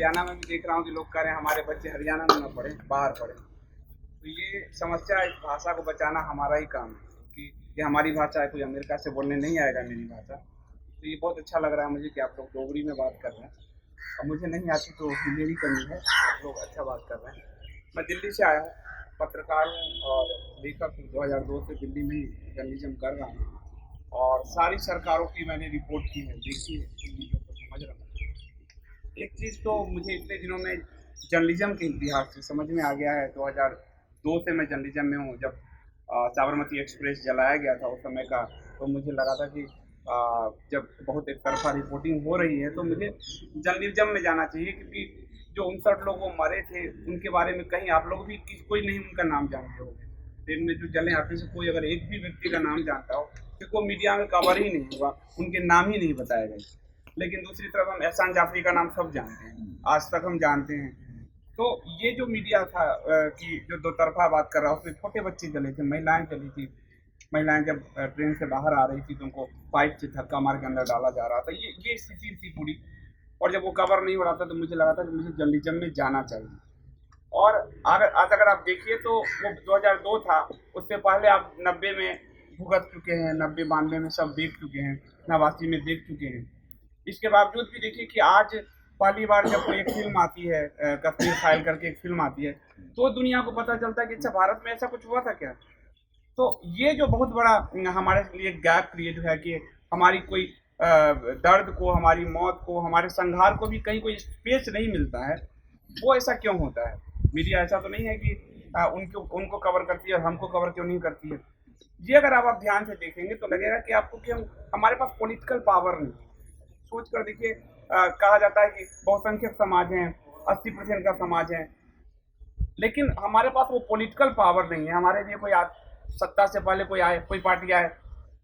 हरियाणा में भी देख रहा हूँ कि लोग कह रहे हैं हमारे बच्चे हरियाणा में न पढ़े, बाहर पढ़े। तो ये समस्या, इस भाषा को बचाना हमारा ही काम है कि ये हमारी भाषा है, कोई अमेरिका से बोलने नहीं आएगा मेरी भाषा। तो ये बहुत अच्छा लग रहा है मुझे कि आप लोग डोगरी में बात कर रहे हैं, और मुझे नहीं आती तो मेरी कमी है, आप लोग अच्छा बात कर रहे हैं। मैं दिल्ली से आया हूँ, पत्रकार हूँ और लेखक हूँ। 2002 से दिल्ली में ही जर्नलिज्म कर रहा हूँ और सारी सरकारों की मैंने रिपोर्ट की है, देखी है, चीज़ों को समझ रहा हूँ। एक चीज़ तो मुझे इतने दिनों में जर्नलिज्म के इतिहास से समझ में आ गया है। 2002 से मैं जर्नलिज्म में हूँ। जब साबरमती एक्सप्रेस जलाया गया था उस समय का, तो मुझे लगा था कि जब बहुत एक तरफा रिपोर्टिंग हो रही है तो मुझे जर्नलिज्म में जाना चाहिए, क्योंकि जो 59 लोग वो मरे थे उनके बारे में कहीं आप लोग भी कोई नहीं उनका नाम जानते हो। ट्रेन में जो जले आते से कोई अगर एक भी व्यक्ति का नाम जानता हो, क्योंकि वो मीडिया में कवर ही नहीं हुआ, उनके नाम ही नहीं बताए गए। लेकिन दूसरी तरफ हम एहसान जाफरी का नाम सब जानते हैं, आज तक हम जानते हैं। तो ये जो मीडिया था कि जो दो तरफा बात कर रहा है, उसमें छोटे बच्चे जले थे, महिलाएं जली थी। महिलाएं जब ट्रेन से बाहर आ रही थी तो उनको पाइप से धक्का मार के अंदर डाला जा रहा था। ये स्थिति थी पूरी। और जब वो कवर नहीं हो रहा था तो मुझे लगा था कि मुझे जर्नलिज्म में जाना चाहिए। और अगर आप देखिए तो वो 2002 था, उससे पहले आप 90 में भुगत चुके हैं, 90-92 में सब देख चुके हैं, 89 में देख चुके हैं। इसके बावजूद भी देखिए कि आज पहली बार जब कोई एक फिल्म आती है, कश्मीर फाइल करके एक फिल्म आती है, तो दुनिया को पता चलता है कि अच्छा भारत में ऐसा कुछ हुआ था क्या। तो ये जो बहुत बड़ा हमारे लिए गैप क्रिएट है कि हमारी कोई दर्द को, हमारी मौत को, हमारे संघार को भी कहीं कोई स्पेस नहीं मिलता है। वो ऐसा क्यों होता है? मीडिया ऐसा तो नहीं है कि उनको कवर करती है और हमको कवर क्यों नहीं करती है। ये अगर आप ध्यान से देखेंगे तो लगेगा कि आपको कि हमारे पास पॉलिटिकल पावर नहीं। सोच कर देखिए, कहा जाता है कि बहुसंख्यक समाज है, 80% का समाज है, लेकिन हमारे पास वो पॉलिटिकल पावर नहीं है। हमारे लिए कोई सत्ता से पहले कोई आए, कोई पार्टी आए,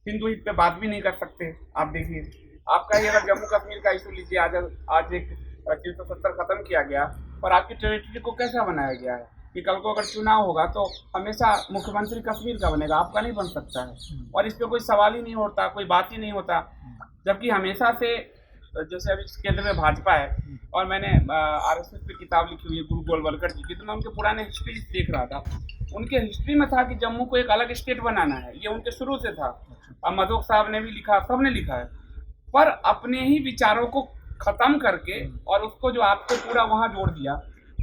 हिंदू हित पे बात भी नहीं कर सकते। आप देखिए, आपका ही अगर जम्मू कश्मीर का इशू लीजिए, आज एक 370 खत्म किया गया, पर आपकी टेरिटरी को कैसा बनाया गया है कि कल को अगर चुनाव होगा तो हमेशा मुख्यमंत्री कश्मीर का बनेगा, आपका नहीं बन सकता है। और इस पर कोई सवाल ही नहीं होता, कोई बात ही नहीं होता। जबकि हमेशा से जैसे अभी केंद्र में भाजपा है, और मैंने आरएसएस पे किताब लिखी हुई है गुरु गोलवलकर जी की, तो मैं उनके पुराने हिस्ट्री देख रहा था। उनके हिस्ट्री में था कि जम्मू को एक अलग स्टेट बनाना है, ये उनके शुरू से था। मधोक साहब ने भी लिखा, सबने लिखा है, पर अपने ही विचारों को खत्म करके और उसको जो आपको पूरा वहां जोड़ दिया।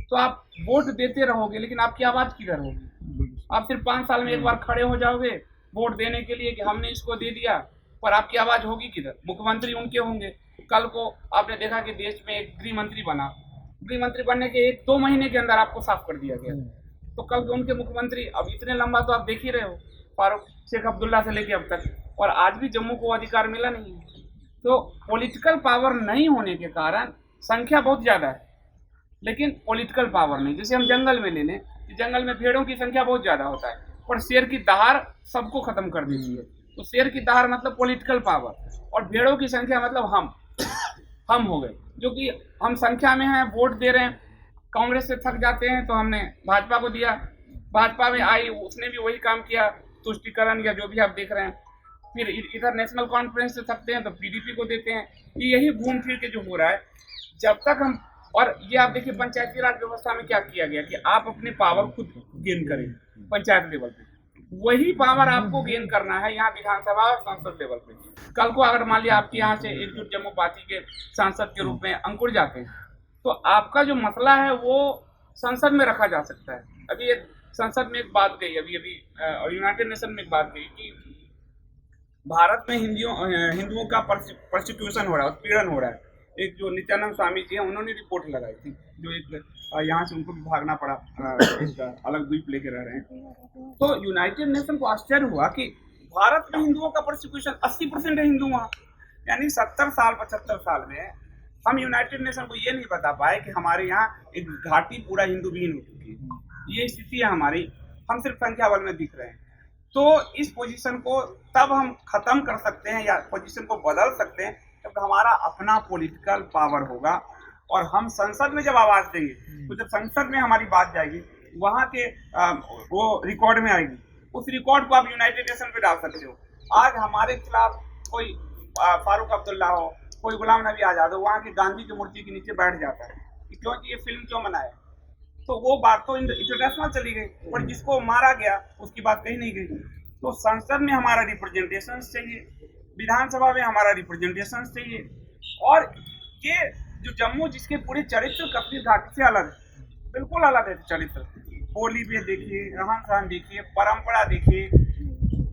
तो आप वोट देते रहोगे लेकिन आपकी आवाज किधर होगी? आप सिर्फ 5 साल में एक बार खड़े हो जाओगे वोट देने के लिए कि हमने इसको दे दिया, पर आपकी आवाज होगी किधर? मुख्यमंत्री उनके होंगे। कल को आपने देखा कि देश में एक गृह मंत्री बना, गृह मंत्री बनने के 1-2 महीने के अंदर आपको साफ कर दिया गया। तो कल के उनके मुख्यमंत्री, अब इतने लंबा तो आप देख ही रहे हो, फारूक शेख अब्दुल्ला से लेके अब तक, और आज भी जम्मू को अधिकार मिला नहीं। तो पॉलिटिकल पावर नहीं होने के कारण संख्या बहुत ज्यादा है लेकिन पॉलिटिकल पावर नहीं। जैसे हम जंगल में ले लें, जंगल में भेड़ों की संख्या बहुत ज्यादा होता है, पर शेर की दहाड़ सबको खत्म कर देती है। तो शेर की दहाड़ मतलब पॉलिटिकल पावर, और भेड़ों की संख्या मतलब हम हो गए, जो कि हम संख्या में हैं, वोट दे रहे हैं। कांग्रेस से थक जाते हैं तो हमने भाजपा को दिया, भाजपा में आई, उसने भी वही काम किया, तुष्टिकरण या जो भी आप देख रहे हैं। फिर इधर नेशनल कॉन्फ्रेंस से थकते हैं तो पीडीपी को देते हैं। यही घूम फिर के जो हो रहा है, जब तक हम, और ये आप देखिए पंचायती राज व्यवस्था में क्या किया गया कि आप अपने पावर खुद गेन करें पंचायत लेवल पे, वही पावर आपको गेन करना है यहाँ विधानसभा और संसद लेवल पे। कल को अगर मान लिया आपके यहाँ से एकजुट जम्मू पार्टी के सांसद के रूप में अंकुर जाते हैं, तो आपका जो मसला है वो संसद में रखा जा सकता है। अभी एक संसद में एक बात गई, अभी और यूनाइटेड नेशन में एक बात गई कि भारत में हिंदुओं का प्रोसिक्यूशन हो रहा है, उत्पीड़न हो रहा है। एक जो नित्यानंद स्वामी जी हैं, उन्होंने रिपोर्ट लगाई थी, जो एक यहाँ से उनको भी भागना पड़ा, एक अलग द्वीप लेके रह रहे हैं। तो यूनाइटेड नेशन को आश्चर्य हुआ कि भारत में हिंदुओं का प्रोसिक्यूशन 80% है हिंदू वहाँ। यानी 70 साल 75 साल में हम यूनाइटेड नेशन को ये नहीं बता पाए कि हमारे यहाँ एक घाटी पूरा हिंदू विहीन हो चुकी है। ये स्थिति है हमारी, हम सिर्फ संख्या बल में दिख रहे हैं। तो इस पोजीशन को तब हम खत्म कर सकते हैं या पोजीशन को बदल सकते हैं जब हमारा अपना पॉलिटिकल पावर होगा, और हम संसद में जब आवाज देंगे, तो जब संसद में हमारी बात जाएगी, वहां के वो रिकॉर्ड में आएगी, उस रिकॉर्ड को आप यूनाइटेड नेशन पे डाल सकते हो। आज हमारे खिलाफ कोई फारूक अब्दुल्ला हो, कोई गुलाम नबी आजाद हो, वहाँ की गांधी की मूर्ति के नीचे बैठ जाता है, कि क्यों ये फिल्म क्यों बनाए, तो वो बात तो इंटरनेशनल चली गई, और जिसको मारा गया उसकी बात कही नहीं गई। तो संसद में हमारा रिप्रेजेंटेशन चाहिए, विधानसभा में हमारा रिप्रेजेंटेशन चाहिए। और ये जो जम्मू जिसके पूरे चरित्र कश्मीर घाटी से अलग है, बिल्कुल अलग है चरित्र। बोली भी देखिए, रहन सहन देखिए, परंपरा देखिए।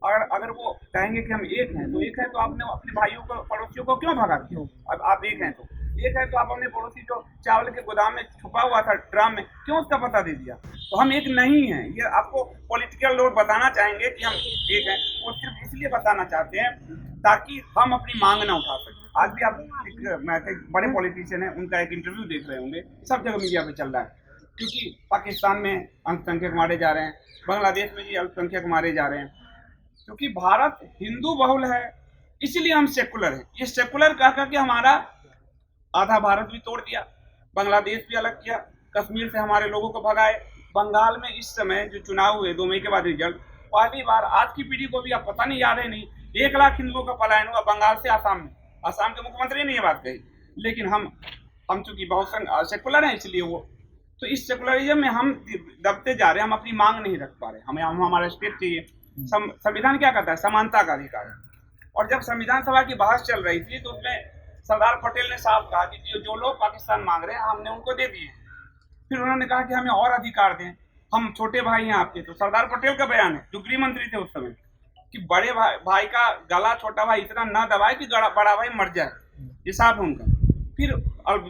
अगर वो कहेंगे कि हम एक हैं, तो एक है तो आपने अपने भाइयों को, पड़ोसियों को क्यों भगाते हो? अब आप एक हैं तो आप अपने पड़ोसी जो चावल के गोदाम में छुपा हुआ था ड्राम में, क्यों उसका पता दे दिया? तो हम एक नहीं हैं। ये आपको पॉलिटिकल लोग बताना चाहेंगे कि हम एक हैं, वो सिर्फ इसलिए बताना चाहते हैं ताकि हम अपनी मांग ना उठा सकें। आज भी आप एक बड़े पॉलिटिशियन है, उनका एक इंटरव्यू देख रहे होंगे, सब जगह मीडिया पे चल रहा है, क्योंकि पाकिस्तान में अल्पसंख्यक मारे जा रहे हैं, बांग्लादेश में भी अल्पसंख्यक मारे जा रहे हैं, क्योंकि भारत हिंदू बहुल है, इसलिए हम सेकुलर हैं। ये सेकुलर कह करके हमारा आधा भारत भी तोड़ दिया, बांग्लादेश भी अलग किया, कश्मीर से हमारे लोगों को भगाए। बंगाल में इस समय जो चुनाव हुए 2 मई के बाद रिजल्ट, पहली बार आज की पीढ़ी को भी अब पता नहीं, याद है नहीं, 1 लाख हिंदुओं का पलायन हुआ बंगाल से आसाम में। आसाम के मुख्यमंत्री ने ये बात कही, लेकिन हम चूंकि बहुत सेकुलर हैं, इसलिए वो, तो इस सेकुलरिज्म में हम दबते जा रहे हैं, हम अपनी मांग नहीं रख पा रहे। हमें हमारा स्टेट चाहिए। संविधान क्या कहता है? समानता का अधिकार है। और जब संविधान सभा की बहस चल रही थी, तो उसमें सरदार पटेल ने साफ कहा कि जो लोग पाकिस्तान मांग रहे हैं हमने उनको दे दिए। फिर उन्होंने कहा कि हमें और अधिकार दें, हम छोटे भाई हैं आपके। तो सरदार पटेल का बयान है, जो गृह मंत्री थे उस समय, कि बड़े भाई का गला छोटा भाई इतना ना दबाए कि बड़ा भाई मर जाए, ये साफ है उनका। फिर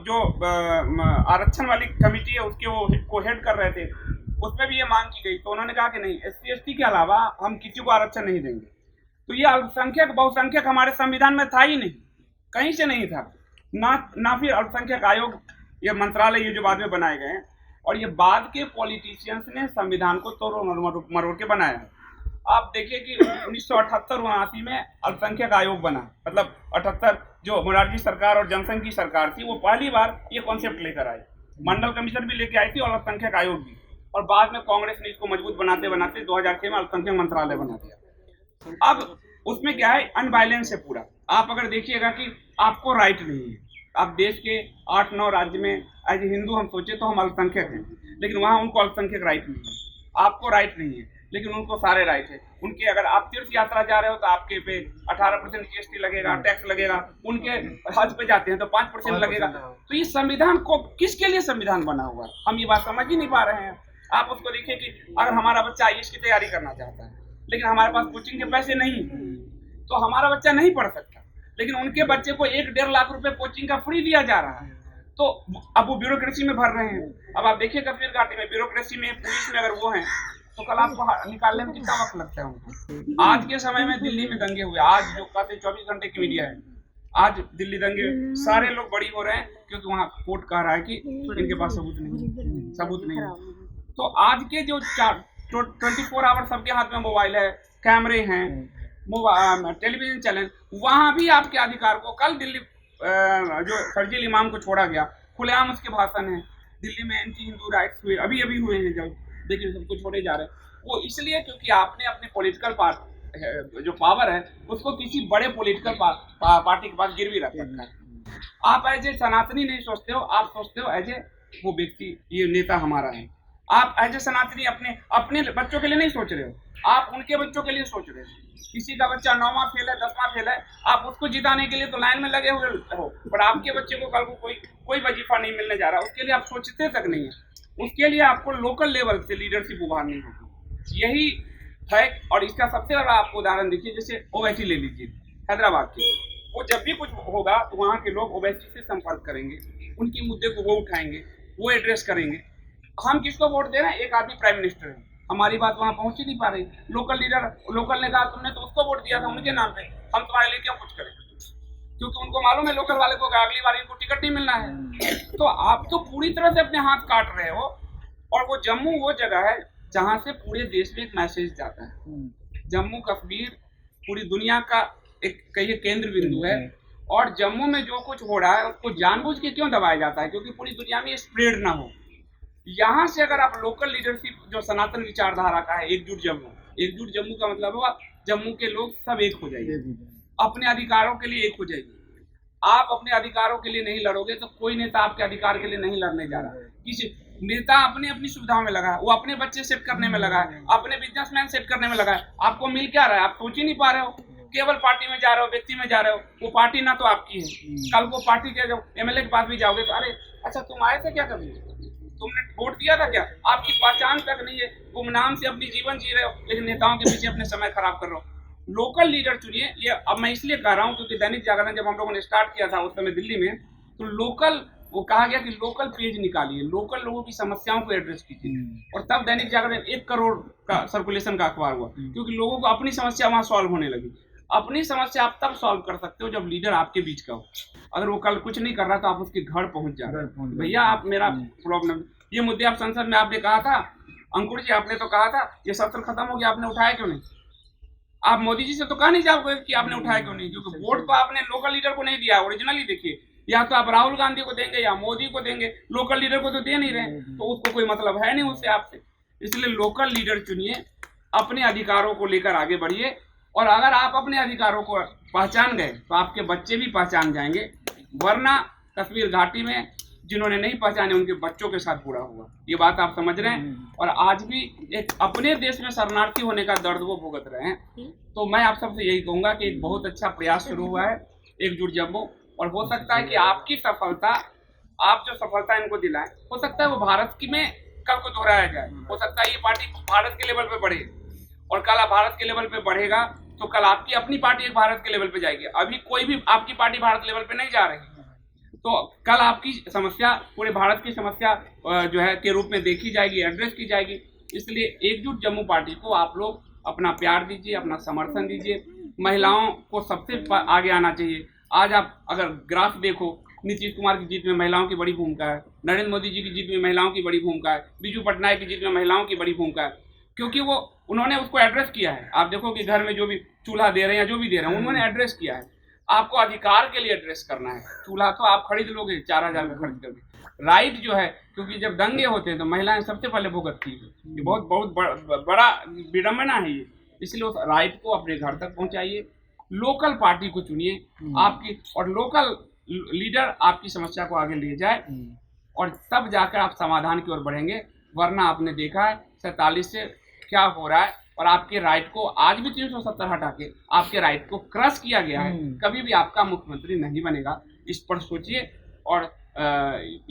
जो आरक्षण वाली कमेटी है उसके वो हेड कर रहे थे, उसमें भी ये मांग की गई, तो उन्होंने कहा कि नहीं, SC/ST के अलावा हम किसी को आरक्षण नहीं देंगे। तो ये अल्पसंख्यक बहुसंख्यक हमारे संविधान में था ही नहीं, कहीं से नहीं था ना। फिर अल्पसंख्यक आयोग, ये मंत्रालय, ये जो बाद में बनाए गए हैं, और ये बाद के पॉलिटिशियंस ने संविधान को तोड़ मरोड़ के बनाया है। आप देखिए कि 1978-79 में अल्पसंख्यक आयोग बना, मतलब 78 जो मोरारजी सरकार और जनसंघ की सरकार थी, वो पहली बार ये कॉन्सेप्ट लेकर आई। मंडल कमीशन भी लेके आई थी और अल्पसंख्यक आयोग भी, और बाद में कांग्रेस ने इसको मजबूत बनाते बनाते 2006 में अल्पसंख्यक मंत्रालय बना दिया। अब उसमें क्या है, अनबायलेंस है पूरा। आप अगर देखिएगा कि आपको राइट नहीं है, आप देश के 8-9 राज्य में एज हिंदू हम सोचे तो हम अल्पसंख्यक हैं, लेकिन वहाँ उनको अल्पसंख्यक राइट नहीं है। आपको राइट नहीं है, लेकिन उनको सारे राइट है। उनके, अगर आप तीर्थ यात्रा जा रहे हो तो आपके पे 18% GST लगेगा, टैक्स लगेगा। उनके हज पे जाते हैं तो 5% लगेगा। तो इस संविधान को, किसके लिए संविधान बना हुआ है, हम ये बात समझ ही नहीं पा रहे हैं। आप उसको देखिए कि अगर हमारा बच्चा IAS की तैयारी करना चाहता है, लेकिन हमारे पास कोचिंग के पैसे नहीं, तो हमारा बच्चा नहीं पढ़ सकता, लेकिन उनके बच्चे को 1-1.5 लाख रुपए कोचिंग का फ्री दिया जा रहा है। तो अब वो ब्यूरोक्रेसी में भर रहे हैं। अब आप देखिए कश्मीर घाटी में ब्यूरोक्रेसी में, पुलिस में अगर वो हैं, तो कल आपको निकालने में कितना वक्त लगता है उनको। आज के समय में दिल्ली में दंगे हुए, आज जो कहते 24 घंटे की मीडिया है, आज दिल्ली दंगे, सारे लोग बड़ी हो रहे हैं क्योंकि वहाँ कोर्ट कह रहा है कि इनके पास सबूत नहीं। तो आज के जो 24 आवर सबके हाथ में मोबाइल है, कैमरे हैं, टेलीविजन चैनल, वहाँ भी आपके अधिकार को, कल दिल्ली जो फर्जी इमाम को छोड़ा गया, खुलेआम उसके भाषण है, दिल्ली में एंटी हिंदू राइट्स हुए, अभी हुए हैं, जब देखिए सबको छोड़े जा रहे हैं। वो इसलिए क्योंकि आपने अपने पॉलिटिकल जो पावर है उसको किसी बड़े पॉलिटिकल पार्टी के पास गिरवी रख रखा है। आप एज ए सनातनी नहीं सोचते हो, आप सोचते हो एज ए वो व्यक्ति, ये नेता हमारा है। आप एज ए सनातनी अपने बच्चों के लिए नहीं सोच रहे हो, आप उनके बच्चों के लिए सोच रहे हो। किसी का बच्चा 9वां फेल है, 10वां फेल है, आप उसको जिताने के लिए तो लाइन में लगे हुए हो, पर आपके बच्चे को कल को कोई वजीफा नहीं मिलने जा रहा, उसके लिए आप सोचते तक नहीं है। उसके लिए आपको लोकल लेवल से लीडरशिप उभारनी होगी, यही है। और इसका सबसे बड़ा आपको उदाहरण देखिए, जैसे ओवैसी ले लीजिए, हैदराबाद की, वो जब भी कुछ होगा तो वहाँ के लोग ओवैसी से संपर्क करेंगे, उनके मुद्दे को वो उठाएंगे, वो एड्रेस करेंगे। हम किसको वोट दे रहे हैं? एक आदमी प्राइम मिनिस्टर है, हमारी बात वहाँ पहुँच ही नहीं पा रही। लोकल लीडर, लोकल ने कहा तुमने तो उसको वोट दिया था, उनके नाम पे हम तुम्हारे लिए क्यों कुछ करें, क्योंकि उनको मालूम है लोकल वाले को अगली बार इनको टिकट नहीं मिलना है। तो आप तो पूरी तरह से अपने हाथ काट रहे हो। और वो जम्मू वो जगह है जहाँ से पूरे देश में एक मैसेज जाता है। जम्मू कश्मीर पूरी दुनिया का एक कहिए केंद्र बिंदु है, और जम्मू में जो कुछ हो रहा है उसको जानबूझ के क्यों दबाया जाता है? क्योंकि पूरी दुनिया में स्प्रेड ना हो। यहाँ से अगर आप लोकल लीडरशिप जो सनातन विचारधारा का है, एकजुट जम्मू का मतलब होगा जम्मू के लोग सब एक हो जाएंगे, अपने अधिकारों के लिए एक हो जाएंगे। आप अपने अधिकारों के लिए नहीं लड़ोगे तो कोई नेता आपके अधिकार के लिए नहीं लड़ने जा रहा। किसी नेता अपनी अपनी सुविधाओं में लगा है, वो अपने बच्चे सेट करने में लगा है, अपने बिजनेसमैन सेट करने में लगा है। आपको मिल क्या रहा है? आप सोच ही नहीं पा रहे हो। केवल पार्टी में जा रहे हो, व्यक्ति में जा रहे हो। वो पार्टी ना तो आपकी है, कल वो पार्टी के जब एमएलए के पास भी जाओगे तो अरे अच्छा तुम आए थे क्या कभी, तुमने वोट दिया था क्या? आपकी पहचान तक नहीं है, गुमनाम से अपनी जीवन जी रहे हो, लेकिन नेताओं के पीछे अपने समय खराब कर रहे हो। लोकल लीडर चुनिए। ये अब मैं इसलिए कह रहा हूँ क्योंकि दैनिक जागरण जब हम लोगों ने स्टार्ट किया था उस समय दिल्ली में, तो लोकल वो कहा गया कि लोकल पेज निकालिए, लोकल लोगों की समस्याओं को एड्रेस कीजिए। और तब दैनिक जागरण 1 करोड़ का सर्कुलेशन का अखबार हुआ, क्योंकि लोगों को अपनी समस्या वहां सॉल्व होने लगी। अपनी समस्या आप तब सॉल्व कर सकते हो जब लीडर आपके बीच का हो। अगर वो कल कुछ नहीं कर रहा तो आप उसके घर पहुंच जाए, भैया आप मेरा प्रॉब्लम, ये मुद्दे आप संसद में आपने कहा था, अंकुर जी आपने तो कहा था ये सत्र खत्म हो गया, आपने उठाया क्यों नहीं? आप मोदी जी से तो कहा नहीं जाओगे कि आपने उठाया क्यों नहीं, क्योंकि वोट तो आपने लोकल लीडर को नहीं दिया। ओरिजिनली देखिए, या तो आप राहुल गांधी को देंगे या मोदी को देंगे, लोकल लीडर को तो दे नहीं रहे, तो उसको कोई मतलब है नहीं उससे आपसे। इसलिए लोकल लीडर चुनिए, अपने अधिकारों को लेकर आगे बढ़िए, और अगर आप अपने अधिकारों को पहचान गए तो आपके बच्चे भी पहचान जाएंगे। वरना कश्मीर घाटी में जिन्होंने नहीं पहचाने उनके बच्चों के साथ बुरा हुआ, ये बात आप समझ रहे हैं। और आज भी एक अपने देश में शरणार्थी होने का दर्द वो भुगत रहे हैं। तो मैं आप सबसे यही कहूंगा कि एक बहुत अच्छा प्रयास शुरू हुआ है एकजुट जम्मू, और हो सकता है कि आपकी सफलता, आप जो सफलता इनको दिलाएं, हो सकता है वो भारत की में कल को दोहराया जाए। हो सकता है ये पार्टी भारत के लेवल पे बढ़े, और कल भारत के लेवल पे बढ़ेगा तो कल आपकी अपनी पार्टी एक भारत के लेवल पे जाएगी। अभी कोई भी आपकी पार्टी भारत लेवल पे नहीं जा रही, तो कल आपकी समस्या पूरे भारत की समस्या जो है के रूप में देखी जाएगी, एड्रेस की जाएगी। इसलिए एकजुट जम्मू पार्टी को आप लोग अपना प्यार दीजिए, अपना समर्थन दीजिए। महिलाओं को सबसे आगे आना चाहिए। आज आप अगर ग्राफ देखो, नीतीश कुमार की जीत में महिलाओं की बड़ी भूमिका है, नरेंद्र मोदी जी की जीत में महिलाओं की बड़ी भूमिका है, बीजू पटनायक की जीत में महिलाओं की बड़ी भूमिका है, क्योंकि वो उन्होंने उसको एड्रेस किया है। आप देखो कि घर में जो भी चूल्हा दे रहे हैं या जो भी दे रहे हैं उन्होंने एड्रेस किया है। आपको अधिकार के लिए एड्रेस करना है। चूल्हा तो आप खरीद लोगे 4000 में खरीद करके, राइट जो है, क्योंकि जब दंगे होते हैं तो महिलाएं सबसे पहले भुगतती है। ये बहुत बहुत बड़ा विडम्बना है ये। इसलिए उस राइट को अपने घर तक पहुंचाइए, लोकल पार्टी को चुनिए आपकी, और लोकल लीडर आपकी समस्या को आगे ले जाए, और तब जाकर आप समाधान की ओर बढ़ेंगे। वरना आपने देखा है 47 से क्या हो रहा है, और आपके राइट को आज भी 370 हटा के आपके राइट को क्रश किया गया है। कभी भी आपका मुख्यमंत्री नहीं बनेगा, इस पर सोचिए। और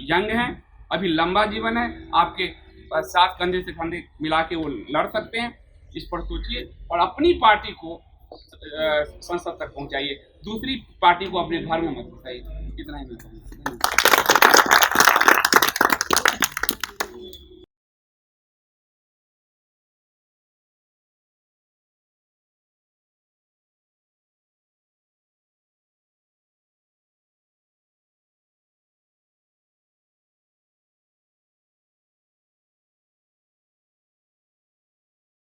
यंग हैं, अभी लंबा जीवन है, आपके साथ कंधे से कंधे मिला के वो लड़ सकते हैं, इस पर सोचिए। और अपनी पार्टी को संसद तक पहुंचाइए, दूसरी पार्टी को अपने घर में मत घुसाइए। इतना ही मैं कहूँगा।